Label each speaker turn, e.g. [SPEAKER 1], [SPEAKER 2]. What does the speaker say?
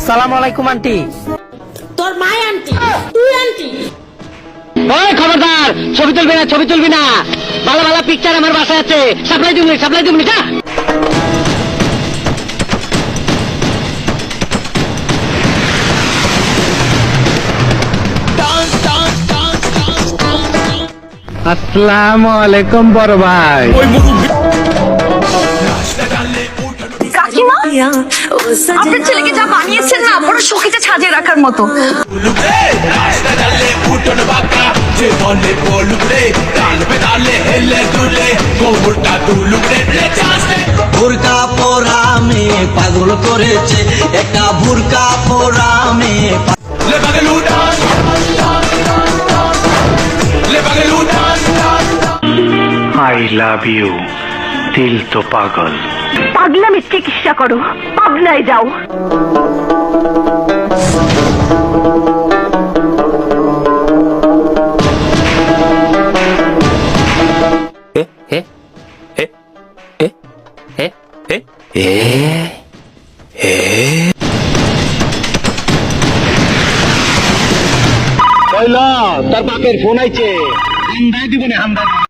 [SPEAKER 1] আসসালামু আলাইকুম আন্টি।
[SPEAKER 2] তোর মাই আন্টি, তুই আন্টি।
[SPEAKER 3] ওই খবরদার, ছবি তুলবি না, ছবি তুলবি না। ভালো ভালো পিকচার আমার বাসায় আছে, সাপ্লাই দিবি যা।
[SPEAKER 4] আসসালামু আলাইকুম বড় ভাই।
[SPEAKER 5] কাকিমা, আপনার ছেলেকে যা বানিয়েছেন না, বড় শোকেতে সাজিয়ে রাখার মতো।
[SPEAKER 6] বুরকা পরা মেয়ে পাগল করেছে, একটা বুরকা পরা মেয়ে।
[SPEAKER 4] আই লাভ ইউ, দিল তো পাগল।
[SPEAKER 5] পাগলামি চিকিৎসা করো, পাগলায় যাও।
[SPEAKER 3] তোর বাপের ফোন আইছে, হামদাই দিব না, হামদাই।